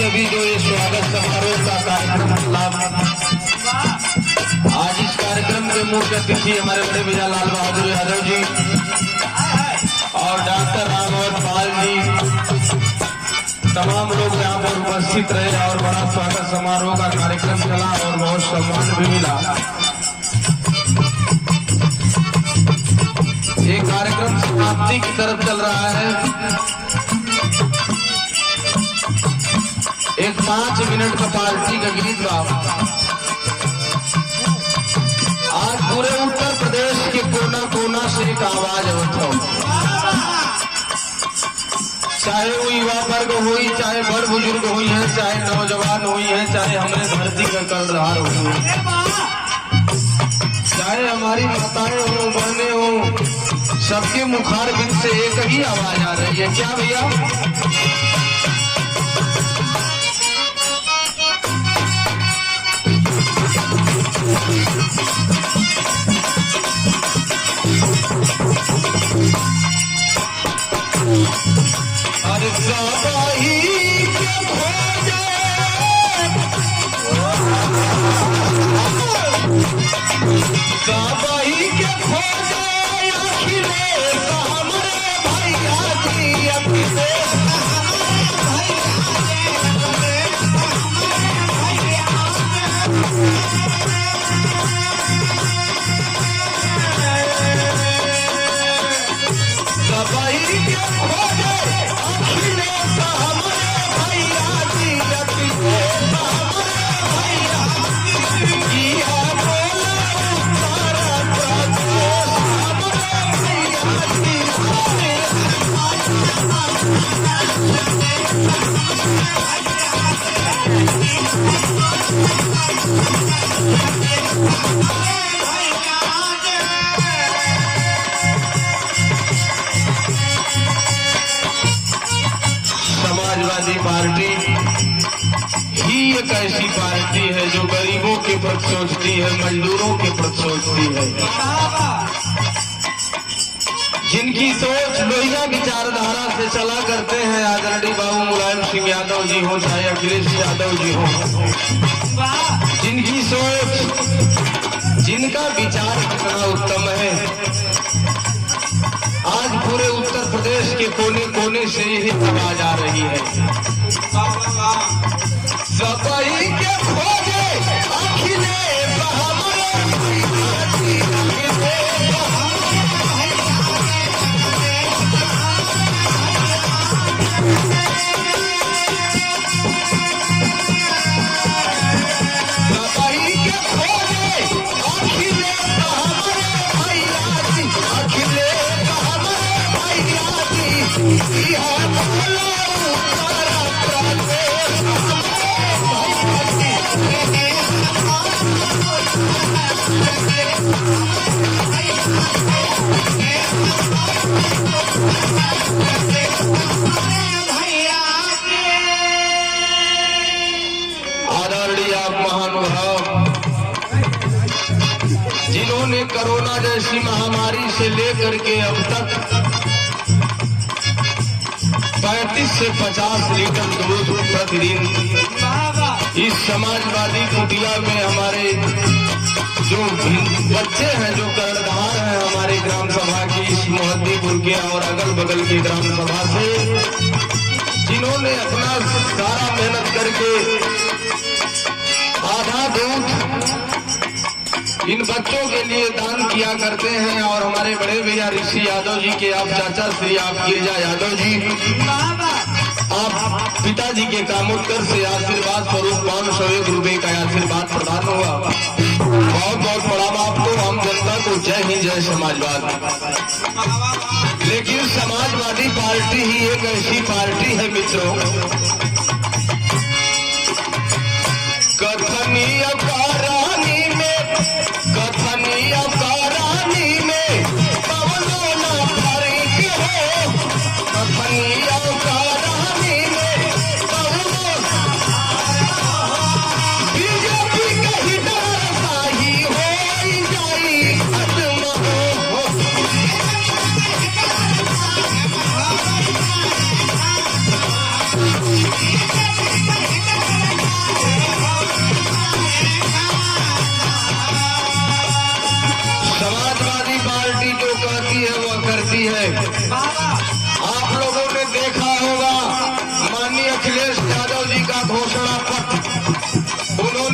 अभी जो ये स्वागत समारोह का कार्यक्रम आज इस कार्यक्रम के मुख्य अतिथि हमारे बड़े भैया लाल बहादुर यादव जी और डॉक्टर रामवत पाल जी, तमाम लोग यहाँ पर उपस्थित रहे और बड़ा स्वागत समारोह का कार्यक्रम चला और बहुत सम्मान भी मिला। ये कार्यक्रम समाप्ति की तरफ चल रहा है। एक 5 मिनट का पार्टी का गीत बा। आज पूरे उत्तर प्रदेश के कोना कोना से एक आवाज आवत हो, चाहे वो युवा वर्ग हुई, चाहे बड़ बुजुर्ग हुई है, चाहे नौजवान हुई है, चाहे हमारे धरती का कर्णधार हुई है, चाहे हमारी माताएं हो, बहने हो, सबके मुखार बिंद से एक ही आवाज आ रही है। क्या भैया? अरे गवाही के खोजे, गवाही के खोजे अखिलेश हमरे भैया जी, अखिलेश गवाही के खोजे अखिलेश हमरे भैया जी, अखिलेश हमरे भैया जी, इहा बोला उत्तर प्रदेश हमरे भैया जी। समाजवादी पार्टी ही एक ऐसी पार्टी है जो गरीबों के प्रति सोचती है, मजदूरों के प्रति सोचती है, जिनकी सोच लोहिया विचारधारा से चला करते हैं आदरणीय बाबू मुलायम सिंह यादव जी हो, चाहे अखिलेश यादव जी हो, जिनकी सोच, जिनका विचार कितना उत्तम है। आज पूरे उत्तर प्रदेश के कोने कोने से यही आवाज आ रही है। गवाही के खोजे अखिलेश हमरे भैया जी, अखिलेश गवाही के खोजे अखिलेश हमरे भैया जी, अखिलेश हमरे भैया जी, इहा बोला उत्तर प्रदेश आदरणीय आप महानुभाव, जिन्होंने कोरोना जैसी महामारी से लेकर के अब तक 35 से 50 लीटर दूध प्रतिदिन इस समाजवादी कुटिया में हमारे जो बच्चे हैं, जो कर्णधार हैं हमारे ग्राम सभा की, इस मोहद्दीपुर के और अगल बगल की ग्राम सभा से, जिन्होंने अपना सारा मेहनत करके आधा दूध इन बच्चों के लिए दान किया करते हैं। और हमारे बड़े भैया ऋषि यादव जी के आप चाचा श्री आप गिरिजा यादव जी, आप पिताजी के कामोत्तर से आशीर्वाद स्वरूप 501 रुपए का आशीर्वाद प्रदान हुआ। बहुत बहुत प्रणाम आपको, हम जनता को जय हिंद, जय समाजवाद। लेकिन समाजवादी पार्टी ही एक ऐसी पार्टी है मित्रों, कथनीय करानी में, कथनीय करानी में पवनो न फर्क हो, कथनीय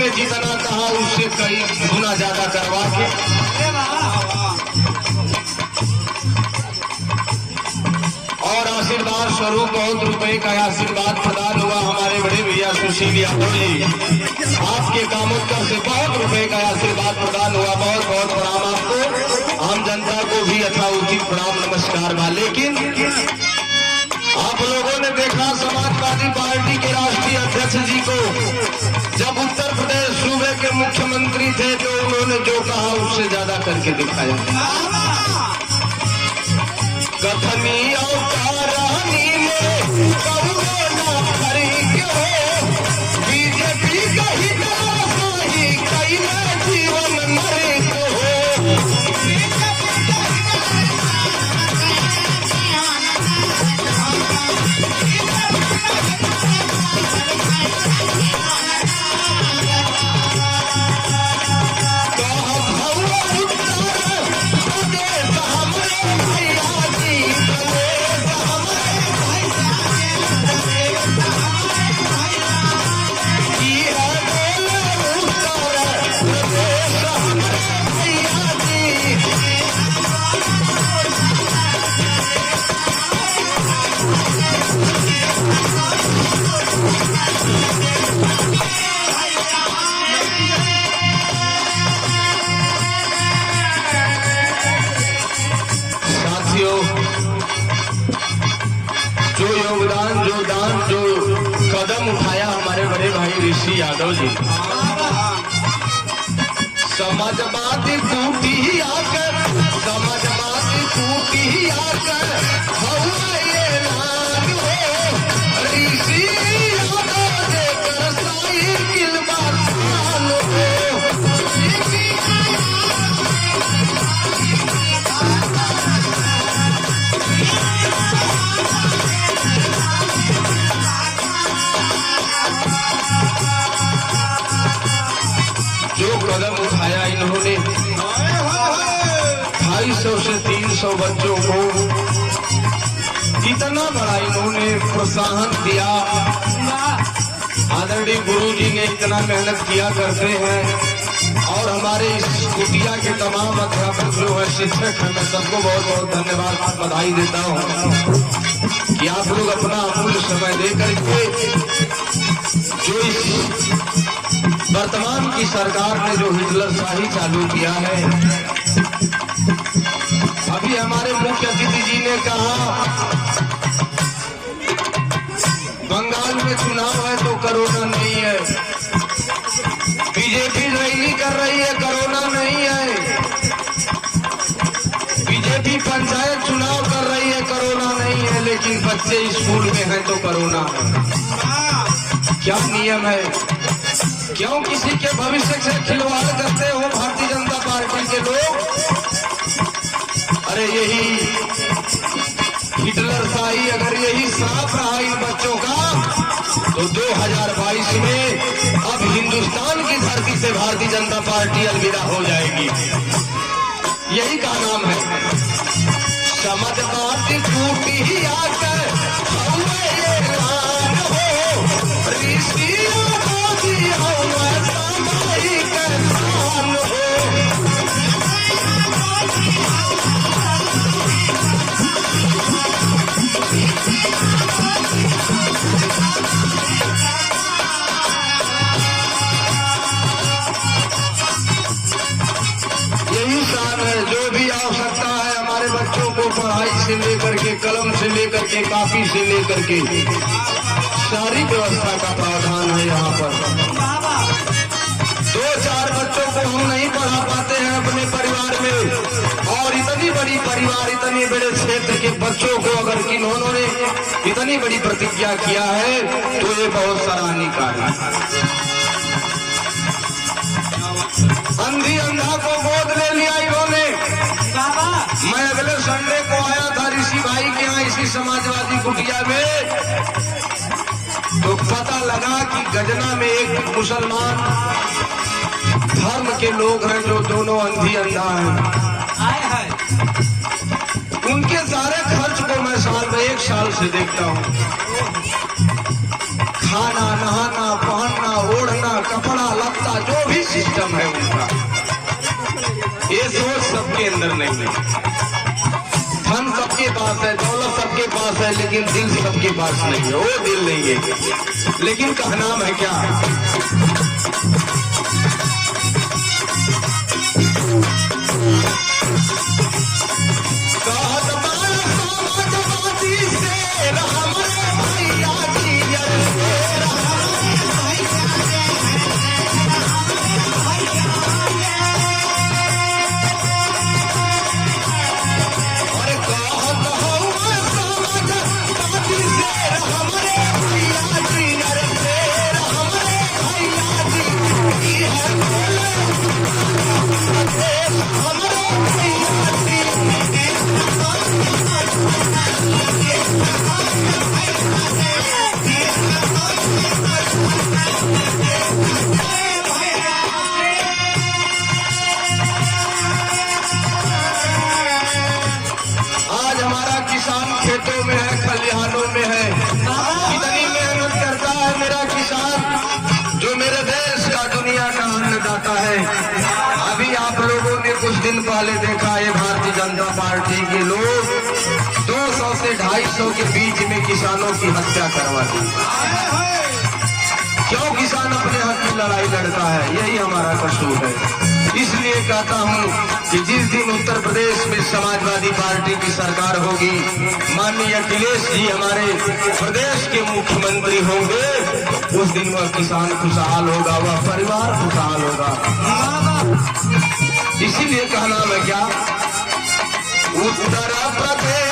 उन्होंने जितना कहा उससे कई गुना ज्यादा करवा के और आशीर्वाद स्वरूप बहुत रुपए का आशीर्वाद प्रदान हुआ हमारे बड़े भैया सुशील यादव जी। आपके कामोत्तर से बहुत रुपए का आशीर्वाद प्रदान हुआ। बहुत बहुत प्रणाम आपको, आम जनता को भी यथाउचित प्रणाम नमस्कार बा। लेकिन आप लोगों ने देखा समाजवादी पार्टी के राष्ट्रीय अध्यक्ष जी को जब उत्तर प्रदेश सूबे के मुख्यमंत्री थे तो उन्होंने जो कहा उससे ज्यादा करके दिखाया। कथनी और कहानी में कौनो खरीद हो, बीजेपी का ही ही कई जीवन मरित हो। जो योगदान जो दान जो कदम उठाया हमारे बड़े भाई ऋषि यादव जी, समाजवादी टूटी आकर समाजवादी टूटी आकर ये नाम हो ऋषि यादव देकर साइकिल बासान हो। कदम उठाया इन्होंने 250 से 300 बच्चों को इतना बड़ा इन्होंने प्रोत्साहन दिया। आदरणीय गुरु जी ने इतना मेहनत किया करते हैं और हमारे इस कुटिया के तमाम अध्यापक जो है शिक्षक हैं, मैं सबको बहुत बहुत धन्यवाद बधाई देता हूँ कि आप लोग अपना अमूल्य समय देकर के जो इस वर्तमान की सरकार ने जो हिटलर शाही चालू किया है। अभी हमारे मुख्य अतिथि जी ने कहा बंगाल में चुनाव है तो कोरोना नहीं है, बीजेपी रैली कर रही है कोरोना नहीं है, बीजेपी पंचायत चुनाव कर रही है कोरोना नहीं है, लेकिन बच्चे स्कूल में हैं तो कोरोना है। क्या नियम है? क्यों किसी के भविष्य से खिलवाड़ करते हो भारतीय जनता पार्टी के लोग? अरे यही हिटलर शाही अगर यही श्राप रहा इन बच्चों का तो 2022 में अब हिंदुस्तान की धरती से भारतीय जनता पार्टी अलविदा हो जाएगी। यही का नाम है समाजवादी टूटी ही आकर पढ़ाई से लेकर के कलम से लेकर के कापी से लेकर के सारी व्यवस्था का प्रावधान है। यहाँ पर 2-4 बच्चों को हम नहीं पढ़ा पाते हैं अपने परिवार में और इतनी बड़ी परिवार इतने बड़े क्षेत्र के बच्चों को अगर इन्होंने इतनी बड़ी प्रतिज्ञा किया है तो ये बहुत सराहनीय कार्य है। अंधी अंधा को गोद ले लिया इन्होंने। मैं अगले संडे को आया था ऋषि भाई के यहाँ इसी समाजवादी कुटिया में, तो पता लगा कि गजना में एक मुसलमान धर्म के लोग हैं जो दोनों अंधी अंधा हैं। उनके सारे खर्च को मैं साल में 1 साल से देखता हूँ। खाना, नहाना, पहनना, ओढ़ना, कपड़ा लत्ता जो भी सिस्टम है उनका, ये सोच सबके अंदर नहीं है। धन सबके पास है, दौलत सबके पास है, लेकिन दिल सबके पास नहीं है। वो दिल नहीं है, लेकिन कहनाम है क्या? खेतों में है, खलिहानों में है, कितनी मेहनत करता है मेरा किसान, जो मेरे देश का दुनिया का अन्नदाता है। अभी आप लोगों ने कुछ दिन पहले देखा है, भारतीय जनता पार्टी के लोग 200 से 250 के बीच में किसानों की हत्या करवा दी। क्यों किसान अपने हक की लड़ाई लड़ता है? यही हमारा कसूर है। इसलिए कहता हूं कि जिस दिन उत्तर प्रदेश में समाजवादी पार्टी की सरकार होगी, माननीय अखिलेश जी हमारे प्रदेश के मुख्यमंत्री होंगे, उस दिन वह किसान खुशहाल होगा, वह परिवार खुशहाल होगा। इसीलिए कहना है क्या, उत्तर प्रदेश